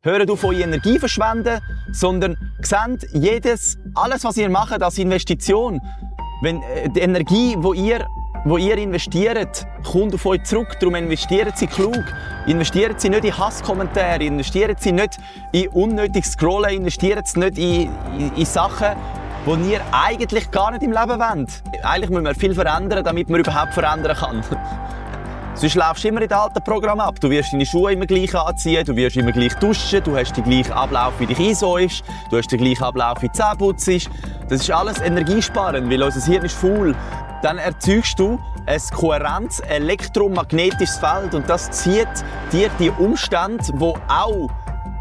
Hört auf, eure Energie verschwenden, sondern seht alles, was ihr macht, als Investition. Wenn die Energie, wo ihr investiert, kommt auf euch zurück. Darum investiert sie klug. Investiert sie nicht in Hasskommentare, investiert sie nicht in unnötiges Scrollen, investiert sie nicht in Sachen, die ihr eigentlich gar nicht im Leben wollt. Eigentlich müssen wir viel verändern, damit man überhaupt verändern kann. Sonst laufst du immer in den alten Programm ab. Du wirst deine Schuhe immer gleich anziehen, du wirst immer gleich duschen, du hast den gleichen Ablauf, wie dich einsäufst, du hast den gleichen Ablauf, wie du Zähne putzt. Das ist alles energiesparend, weil unser Hirn ist faul. Dann erzeugst du ein kohärentes elektromagnetisches Feld und das zieht dir die Umstände, die auch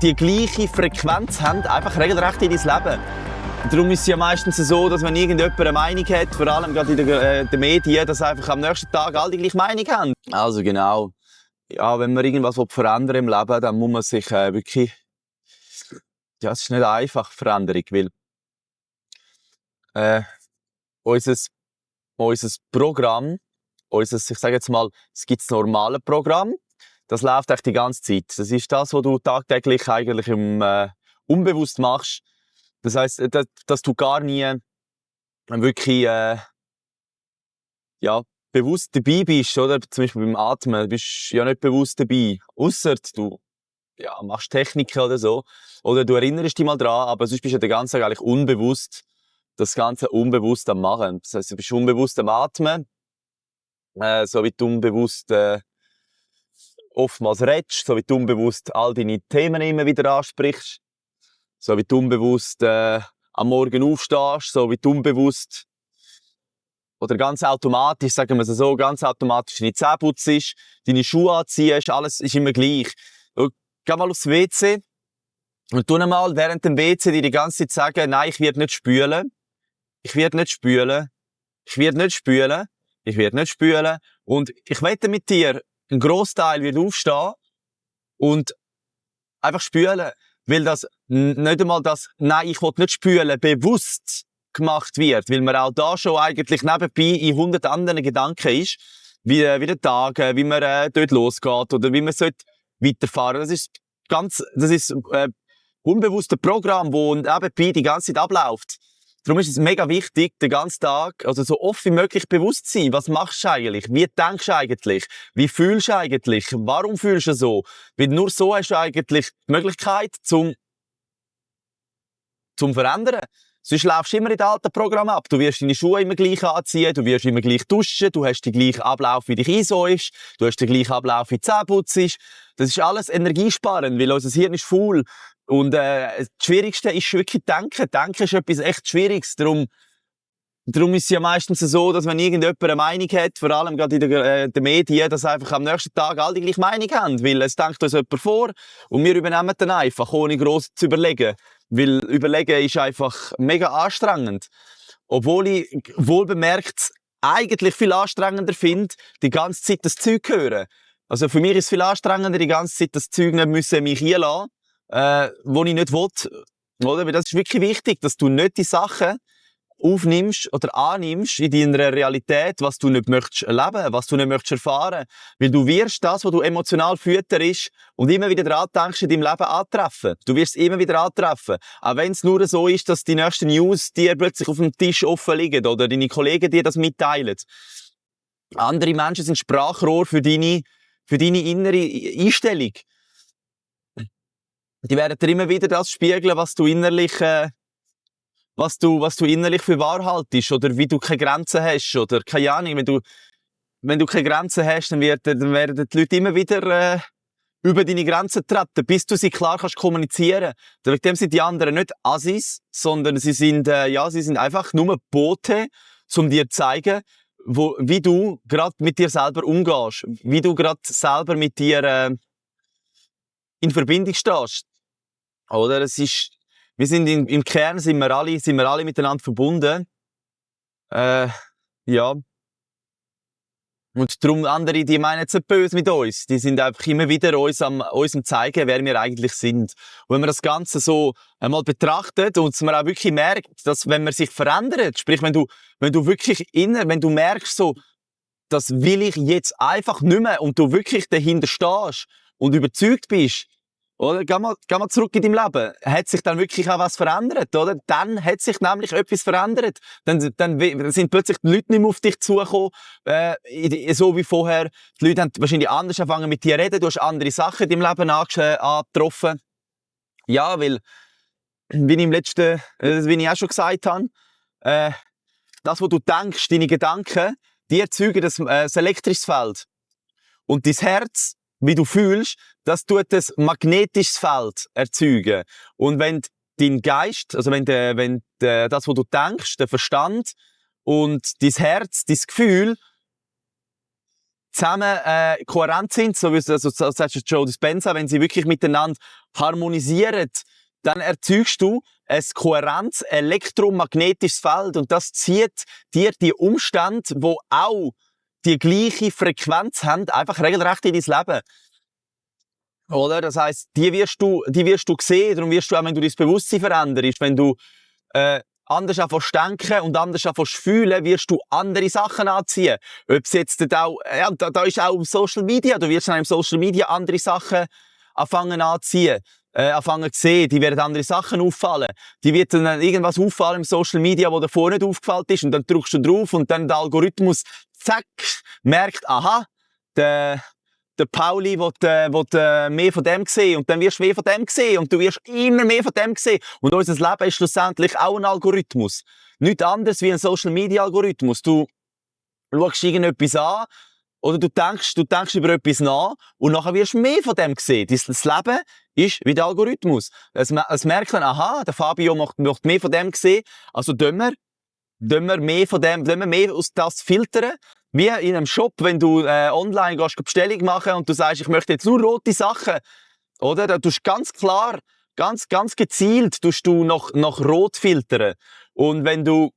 die gleiche Frequenz haben, einfach regelrecht in dein Leben. Darum ist es ja meistens so, dass wenn irgendjemand eine Meinung hat, vor allem gerade in den Medien, dass einfach am nächsten Tag alle die gleiche Meinung haben. Also genau. Ja, wenn man irgendwas verändern im Leben, dann muss man sich wirklich... Ja, es ist nicht einfach, Veränderung, weil unser Programm, ich sage jetzt mal, es gibt das normale Programm, das läuft echt die ganze Zeit. Das ist das, was du tagtäglich eigentlich unbewusst machst. Das heisst, dass du gar nie wirklich bewusst dabei bist, oder? Zum Beispiel beim Atmen bist du ja nicht bewusst dabei. Ausser du machst Techniken oder so. Oder du erinnerst dich mal dran, aber sonst bist du den ganzen Tag eigentlich unbewusst, das Ganze unbewusst am Machen. Das heisst, du bist unbewusst am Atmen, so wie du unbewusst oftmals redest, so wie du unbewusst all deine Themen immer wieder ansprichst. So wie du unbewusst am Morgen aufstehst, so wie du unbewusst oder ganz automatisch, sagen wir es so, ganz automatisch deine Zähne putzt, deine Schuhe anziehst, alles ist immer gleich. Geh mal aufs WC und tu mal während dem WC dir die ganze Zeit sagen, nein, ich werde nicht spülen, ich werde nicht spülen, ich werde nicht spülen, ich werde nicht spülen. Und ich wette mit dir, ein Grossteil wird aufstehen und einfach spülen. Weil das nicht einmal das «Nein, ich will nicht spülen» bewusst gemacht wird, weil man auch da schon eigentlich nebenbei in 100 anderen Gedanken ist, wie der Tag, wie man dort losgeht oder wie man weiterfahren sollte. Das ist unbewusste Programm, das nebenbei die ganze Zeit abläuft. Darum ist es mega wichtig, den ganzen Tag, also so oft wie möglich bewusst zu sein. Was machst du eigentlich? Wie denkst du eigentlich? Wie fühlst du eigentlich? Warum fühlst du so? Weil nur so hast du eigentlich die Möglichkeit zum Verändern. Sonst laufst du immer in den alten Programm ab. Du wirst deine Schuhe immer gleich anziehen, du wirst immer gleich duschen, du hast den gleichen Ablauf, wie dich einsäufst, du hast den gleichen Ablauf, wie du Zähne putzt. Das ist alles energiesparend, weil unser Hirn ist faul. Und das Schwierigste ist wirklich Denken. Denken ist etwas echt Schwieriges. Darum ist es ja meistens so, dass wenn irgendjemand eine Meinung hat, vor allem gerade in den Medien, dass einfach am nächsten Tag alle die gleiche Meinung haben. Weil es denkt uns jemand vor und wir übernehmen dann einfach, ohne gross zu überlegen. Weil Überlegen ist einfach mega anstrengend. Obwohl ich wohlbemerkt eigentlich viel anstrengender finde, die ganze Zeit das Zeug hören. Also für mich ist es viel anstrengender, die ganze Zeit das Zeug nicht müssen mich einlassen, wo ich nicht will. Oder? Weil das ist wirklich wichtig, dass du nicht die Sachen aufnimmst oder annimmst in deiner Realität, was du nicht möchtest erleben, was du nicht möchtest erfahren. Weil du wirst das, was du emotional fütterst und immer wieder daran denkst, in deinem Leben antreffen. Du wirst es immer wieder antreffen. Auch wenn es nur so ist, dass die nächsten News dir plötzlich auf dem Tisch offen liegen oder deine Kollegen dir das mitteilen. Andere Menschen sind Sprachrohr für deine innere Einstellung. Die werden dir immer wieder das spiegeln, was du innerlich für wahr haltest oder wie du keine Grenzen hast oder keine Ahnung. Wenn du keine Grenzen hast, dann werden die Leute immer wieder über deine Grenzen treten, bis du sie klar kannst kommunizieren. Wegen dem sind die anderen nicht Assis, sondern sie sind einfach nur Bote, um dir zu zeigen, wie du gerade mit dir selber umgehst, wie du gerade selber mit dir in Verbindung stehst. Oder wir sind im Kern sind wir alle miteinander verbunden. Ja. Und darum andere, die meinen jetzt nicht böse mit uns. Die sind einfach immer wieder uns am zeigen, wer wir eigentlich sind. Und wenn man das Ganze so einmal betrachtet und man auch wirklich merkt, dass wenn man sich verändert, sprich, wenn du wenn du merkst so, das will ich jetzt einfach nicht mehr und du wirklich dahinter stehst und überzeugt bist, Oder? Geh mal zurück in deinem Leben. Hat sich dann wirklich auch was verändert, oder? Dann hat sich nämlich etwas verändert. Dann sind plötzlich die Leute nicht mehr auf dich zugekommen, so wie vorher. Die Leute haben wahrscheinlich anders angefangen mit dir zu reden. Du hast andere Sachen in deinem Leben angetroffen. Ja, weil, wie ich auch schon gesagt habe, das, was du denkst, deine Gedanken, die erzeugen das elektrisches Feld. Und dein Herz, wie du fühlst, das tut das magnetisches Feld erzeugen. Und wenn dein Geist, also wenn das, was du denkst, der Verstand und dein Herz, dein Gefühl zusammen kohärent sind, so wie so sagt Joe Dispenza, wenn sie wirklich miteinander harmonisieren, dann erzeugst du ein kohärentes elektromagnetisches Feld und das zieht dir die Umstände, die auch die gleiche Frequenz haben, einfach regelrecht in dein Leben. Oder? Das heisst, die wirst du sehen, darum wirst du auch, wenn du dein Bewusstsein veränderst, wenn du anders anfängst denken und anders anfängst fühlen, wirst du andere Sachen anziehen. Ob es jetzt auch, da ist auch Social Media, du wirst dann im Social Media andere Sachen anfangen anziehen. Anfangen zu sehen, die werden andere Sachen auffallen. Die wird dann irgendwas auffallen im Social Media, wo davor nicht aufgefallen ist, und dann drückst du drauf und dann der Algorithmus, zack, merkt, aha, der Pauli will mehr von dem sehen, und dann wirst du mehr von dem sehen und du wirst immer mehr von dem sehen. Und unser Leben ist schlussendlich auch ein Algorithmus. Nichts anderes wie ein Social Media Algorithmus. Du schaust irgendetwas an, oder du denkst über etwas nach und nachher wirst du mehr von dem sehen. Das Leben ist wie der Algorithmus. Es merkt dann, aha, der Fabio möchte mehr von dem sehen, also dümmer mehr von dem, mehr aus das filtern. Wie in einem Shop, wenn du online gehst, Bestellung machen und du sagst, ich möchte jetzt nur rote Sachen, oder? Da tust du ganz klar, ganz gezielt tust du nach Rot filtern. Und wenn du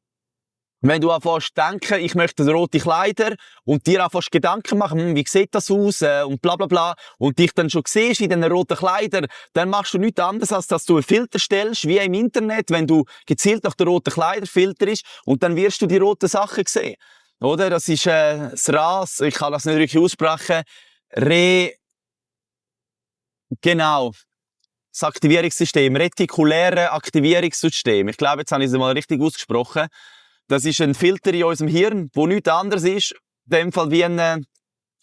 anfängst zu denken, ich möchte rote Kleider, und dir anfängst Gedanken machen, wie sieht das aus, und bla bla bla, und dich dann schon siehst in diesen roten Kleidern, dann machst du nichts anderes, als dass du einen Filter stellst, wie im Internet, wenn du gezielt nach den roten Kleidern filterst, und dann wirst du die roten Sachen sehen. Oder? Das ist das RAS, ich kann das nicht richtig aussprechen, genau. Das Aktivierungssystem, retikuläre Aktivierungssystem. Ich glaube, jetzt habe ich es mal richtig ausgesprochen. Das ist ein Filter in unserem Hirn, wo nichts anderes ist, in dem Fall wie ein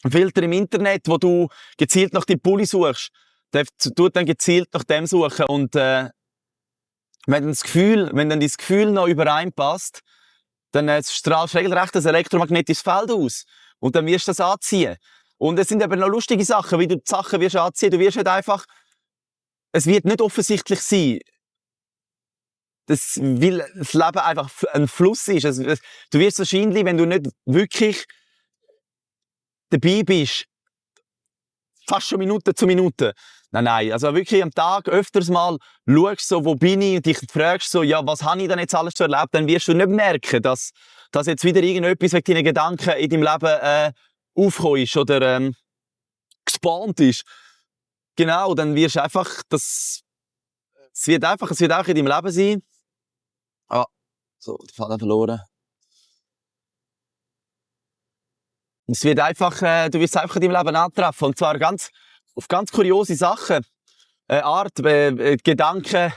Filter im Internet, wo du gezielt nach dem Pulli suchst. Der tut dann gezielt nach dem suchen. Und wenn dann das Gefühl noch übereinpasst, dann strahlst du regelrecht ein elektromagnetisches Feld aus. Und dann wirst du das anziehen. Und es sind eben noch lustige Sachen, wie du die Sachen wirst anziehen. Du wirst nicht einfach, es wird nicht offensichtlich sein, weil das Leben einfach ein Fluss ist. Du wirst wahrscheinlich, wenn du nicht wirklich dabei bist, fast schon Minute zu Minute. Nein. Also wirklich am Tag öfters mal schaust, so, wo bin ich, und dich fragst, so, ja, was habe ich denn jetzt alles schon erlebt, dann wirst du nicht merken, dass jetzt wieder irgendetwas wegen deinen Gedanken in deinem Leben aufgekommen ist oder gespawnt ist. Genau, dann wirst du einfach, es wird auch in deinem Leben sein. Ah, so, der Faden verloren. Es wird einfach, du wirst es einfach in deinem Leben antreffen. Und zwar auf ganz kuriose Sachen. Art, Gedanken.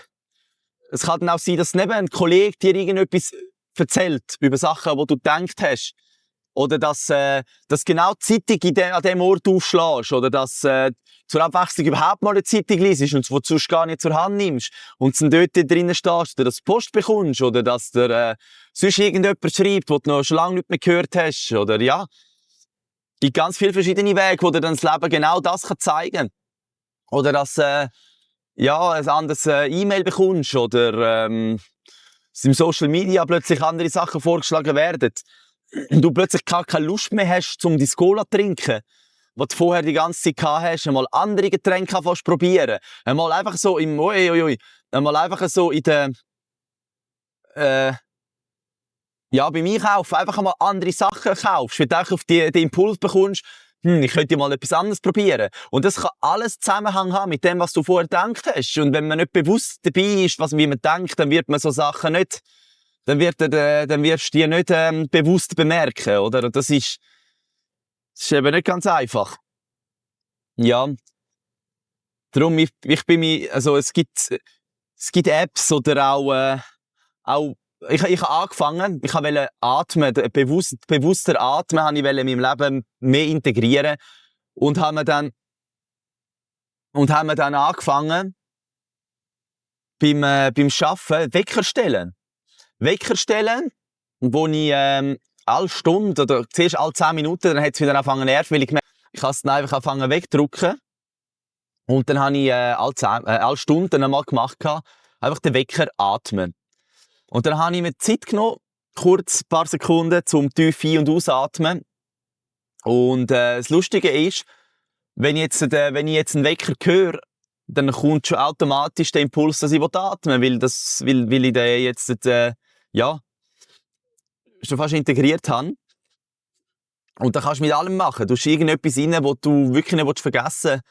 Es kann dann auch sein, dass neben ein Kollege dir irgendetwas erzählt über Sachen, die du gedacht hast. Oder dass genau die Zeitung an dem Ort aufschlägst. Oder dass zur Abwechslung überhaupt mal eine Zeitung liest und wo du sonst gar nicht zur Hand nimmst. Und dann dort drinnen stehst, oder dass du Post bekommst. Oder dass dir sonst irgendjemand schreibt, wo du noch schon lange nicht mehr gehört hast. Oder ja. Es gibt ganz viele verschiedene Wege, wo dir dann das Leben genau das zeigen kann. Oder dass ein anderes E-Mail bekommst. Oder dass im Social Media plötzlich andere Sachen vorgeschlagen werden. Du plötzlich gar keine Lust mehr hast, um die Cola zu trinken, was du vorher die ganze Zeit gehabt hast, einmal andere Getränke probieren. Einmal einfach so einmal einfach so in der, beim Einkaufen einfach einmal andere Sachen kaufst, weil du auch auf den Impuls bekommst, ich könnte mal etwas anderes probieren. Und das kann alles Zusammenhang haben mit dem, was du vorher gedacht hast. Und wenn man nicht bewusst dabei ist, wie man denkt, dann wird man so Sachen nicht, dann wirst du die nicht bewusst bemerken, oder? Das ist eben nicht ganz einfach. Ja. Darum, ich bin mir, also es gibt Apps oder auch ich habe angefangen, ich wollte atmen, bewusster atmen, habe ich in meinem Leben mehr integrieren und haben wir dann angefangen beim Arbeiten Wecker stellen, wo ich alle Stunde oder zuerst alle 10 Minuten, dann hat es wieder angefangen zu nerven, weil ich gemerkt, ich habe es dann einfach angefangen wegdrücken. Und dann habe ich alle Stunden einmal gemacht, einfach den Wecker atmen. Und dann habe ich mir Zeit genommen, kurz ein paar Sekunden, zum tief ein- und ausatmen. Und das Lustige ist, wenn ich jetzt einen Wecker höre, dann kommt schon automatisch der Impuls, dass ich atmen will, weil ich den jetzt schon fast integriert habe. Und dann kannst du mit allem machen. Du hast irgendetwas rein, was du wirklich nicht vergessen willst.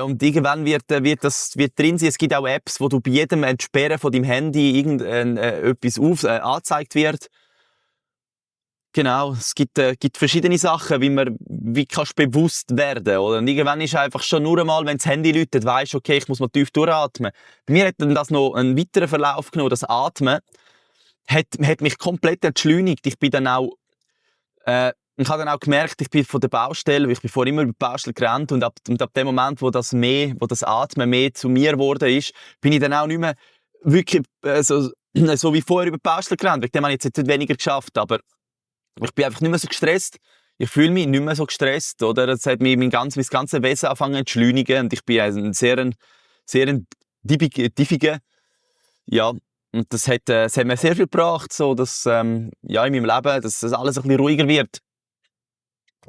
Und irgendwann wird drin sein. Es gibt auch Apps, wo du bei jedem Entsperren von deinem Handy etwas angezeigt wird. Genau, es gibt verschiedene Sachen, wie kannst du bewusst werden, oder? Und irgendwann ist einfach schon nur einmal, wenn das Handy läutet, weisst du, okay, ich muss mal tief durchatmen. Bei mir hat dann das noch einen weiteren Verlauf genommen, das Atmen hat mich komplett entschleunigt. Ich habe dann auch gemerkt, ich bin von der Baustelle, ich bin vorher immer über die Baustelle gerannt und ab dem Moment, wo das Atmen mehr zu mir geworden ist, bin ich dann auch nicht mehr wirklich so wie vorher über die Baustelle gerannt. Wegen dem habe ich jetzt nicht weniger geschafft, aber ich bin einfach nicht mehr so gestresst. Ich fühle mich nicht mehr so gestresst, oder? Das hat mir mein ganzes Wesen angefangen zu entschleunigen und ich bin ein sehr diffiger, ja. Und das hat mir sehr viel gebracht, so, dass, in meinem Leben, dass das alles ein bisschen ruhiger wird.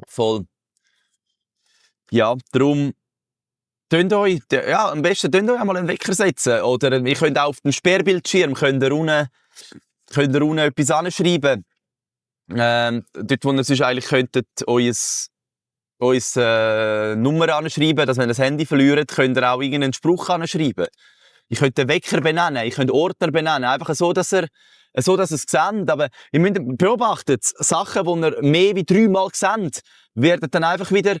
Voll. Ja, darum, am besten könnt ihr euch einmal einen Wecker setzen. Oder ihr könnt auch auf dem Sperrbildschirm, könnt ihr unten etwas anschreiben. Dort, wo ihr sonst eigentlich könntet, uns Nummer anschreiben, dass wenn ihr das Handy verliert, könnt ihr auch irgendeinen Spruch anschreiben. Ich könnte den Wecker benennen, ich könnte Ordner benennen, einfach so, dass ihr es seht. Aber ihr müsst beobachtet, Sachen, die ihr mehr wie 3 Mal seht, werden dann einfach wieder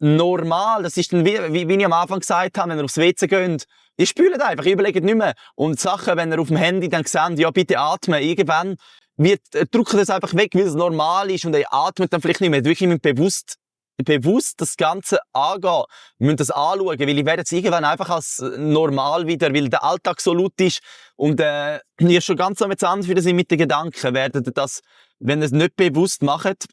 normal. Das ist dann wie ich am Anfang gesagt habe, wenn ihr aufs WC geht, ihr spült einfach, ihr überlegt nicht mehr. Und Sachen, wenn ihr auf dem Handy dann seht, ja bitte atmen, irgendwann drückt das einfach weg, weil es normal ist und ihr atmet dann vielleicht nicht mehr. Wirklich bewusst das Ganze angehen. Wir müssen das anschauen, weil ich werde es irgendwann einfach als normal wieder, weil der Alltag so laut ist und ihr schon ganz am anders wieder sind mit den Gedanken, werdet ihr das, wenn ihr es nicht bewusst macht,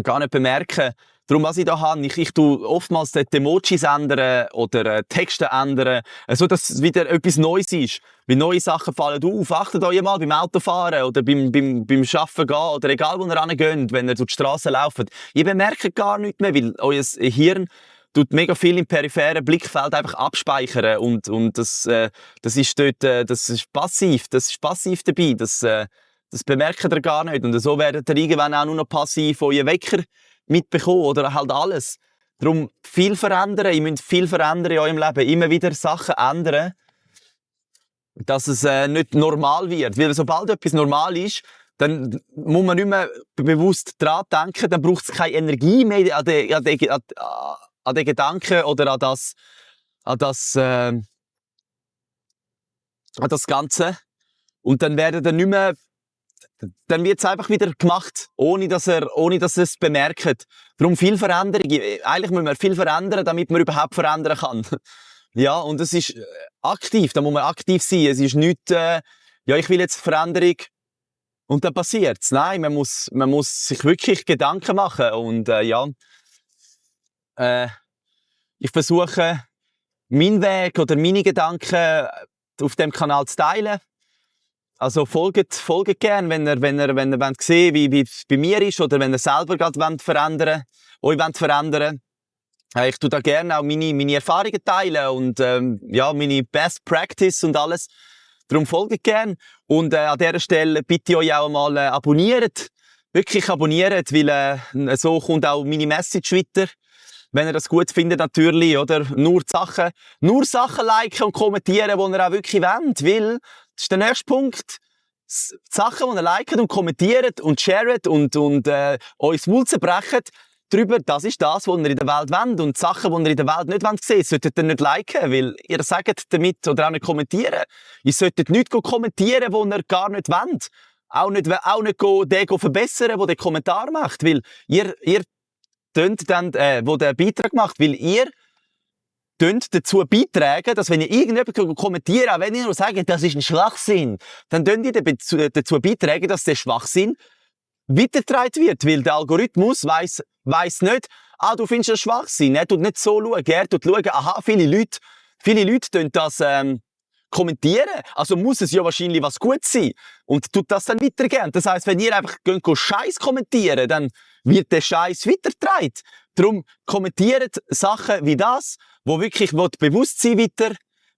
gar nicht bemerken. Darum, was ich da habe, ich tue oftmals die Emojis ändern oder Texte ändern, so dass es wieder etwas Neues ist. Weil neue Sachen fallen auf. Achtet euch mal beim Autofahren oder beim Arbeiten gehen oder egal wo ihr hingeht, wenn ihr durch die Straße lauft. Ihr bemerkt gar nichts mehr, weil euer Hirn tut mega viel im peripheren Blickfeld einfach abspeichern und das ist dort, das ist passiv dabei, das bemerkt ihr gar nicht und so werdet ihr irgendwann auch nur noch passiv euren Wecker mitbekommen oder halt alles. Darum viel verändern, ihr müsst viel verändern in eurem Leben, immer wieder Sachen ändern, dass es nicht normal wird. Weil sobald etwas normal ist, dann muss man nicht mehr bewusst daran denken, dann braucht es keine Energie mehr an den Gedanken oder an das Ganze. Und dann dann wird es einfach wieder gemacht, ohne dass ihr es bemerkt. Darum viel Veränderung. Eigentlich müssen wir viel verändern, damit man überhaupt verändern kann. Ja, und es ist aktiv, da muss man aktiv sein. Es ist nicht, ich will jetzt Veränderung und dann passiert's. Nein, man muss sich wirklich Gedanken machen und ich versuche, meinen Weg oder meine Gedanken auf dem Kanal zu teilen. Also folgt gerne, wenn ihr wollt sehen, wie es bei mir ist oder wenn ihr selber gerade euch verändern. Ich tue da gerne auch meine Erfahrungen teilen und meine Best Practice und alles. Darum folgt gerne. Und an dieser Stelle bitte ich euch auch mal abonniert. Wirklich abonniert, weil so kommt auch meine Message weiter. Wenn ihr das gut findet natürlich, oder? Nur Sachen liken und kommentieren, die ihr auch wirklich wollt, weil das ist der nächste Punkt. Sachen, die ihr liket und kommentiert und sharet und euch das Maul zerbrechen, darüber, das ist das, was ihr in der Welt wollt. Und die Sachen, die ihr in der Welt nicht sehen wollt, solltet ihr nicht liken, weil ihr sagt damit oder auch nicht kommentieren. Ihr solltet nichts kommentieren, was ihr gar nicht wollt. Auch nicht den verbessern, der den Kommentar macht. Weil ihr tönt dann, wo der Beitrag macht, weil ihr dazu beitragen, dass wenn ihr irgendjemand kommentiert, auch wenn ihr nur sagt, das ist ein Schwachsinn, dann könnt ihr dazu beitragen, dass der Schwachsinn weitergetragen wird, weil der Algorithmus weiss nicht, du findest das Schwachsinn, er tut nicht so schauen, er tut schauen, aha, viele Leute tun das kommentieren, also muss es ja wahrscheinlich was Gutes sein und tut das dann weitergeben. Das heisst, wenn ihr einfach Scheiß kommentieren, dann wird der Scheiß weitergetragen. Darum kommentiert Sachen wie das, wo wirklich Bewusstsein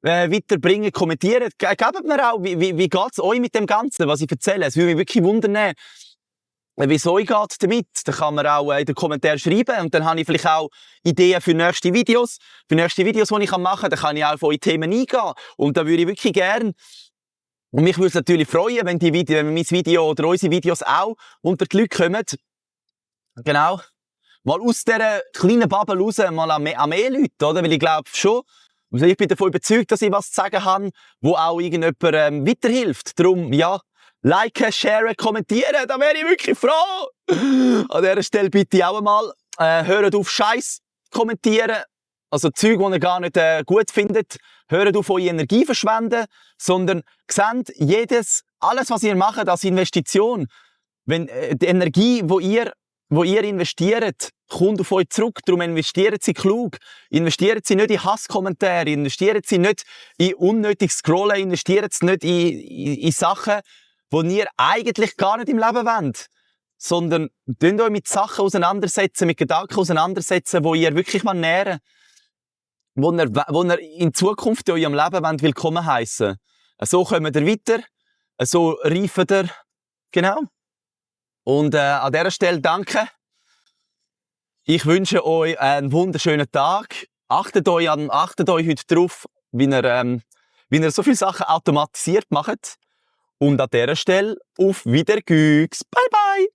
weiterbringen, kommentieren. Gebt mir auch, wie geht's euch mit dem Ganzen, was ich erzähle. Es würde mich wirklich wundern, wie es euch geht damit. Da kann man auch in den Kommentaren schreiben und dann habe ich vielleicht auch Ideen für nächste Videos. Für nächste Videos, die ich machen kann, dann kann ich auch auf eure Themen eingehen. Und da würde ich wirklich gerne, und mich würde es natürlich freuen, wenn mein Video oder unsere Videos auch unter die Leute kommen. Genau. Mal aus dieser kleinen Bubble raus, mal an mehr Leute, oder? Weil ich glaube schon, ich bin davon überzeugt, dass ich was zu sagen habe, wo auch irgendjemand weiterhilft. Darum, ja, liken, sharen, kommentieren, da wäre ich wirklich froh. An dieser Stelle bitte auch einmal, hört auf Scheiß kommentieren, also Zeug, die ihr gar nicht gut findet. Hört auf eure Energie verschwenden, sondern seht alles, was ihr macht, als Investition. Wenn die Energie, wo ihr investiert, kommt auf euch zurück. Darum investiert sie klug. Investiert sie nicht in Hasskommentare, investiert sie nicht in unnötiges Scrollen, investiert sie nicht in Sachen, die ihr eigentlich gar nicht im Leben wollt. Sondern tut euch mit Sachen auseinandersetzen, mit Gedanken auseinandersetzen, die ihr wirklich nähren wollt. Wo ihr in Zukunft in eurem Leben willkommen heissen. So kommt ihr weiter, so reifen ihr. Genau. Und an dieser Stelle danke. Ich wünsche euch einen wunderschönen Tag. Achtet euch heute drauf, wie ihr so viele Sachen automatisiert macht. Und an dieser Stelle auf Wiedergüchs. Bye bye!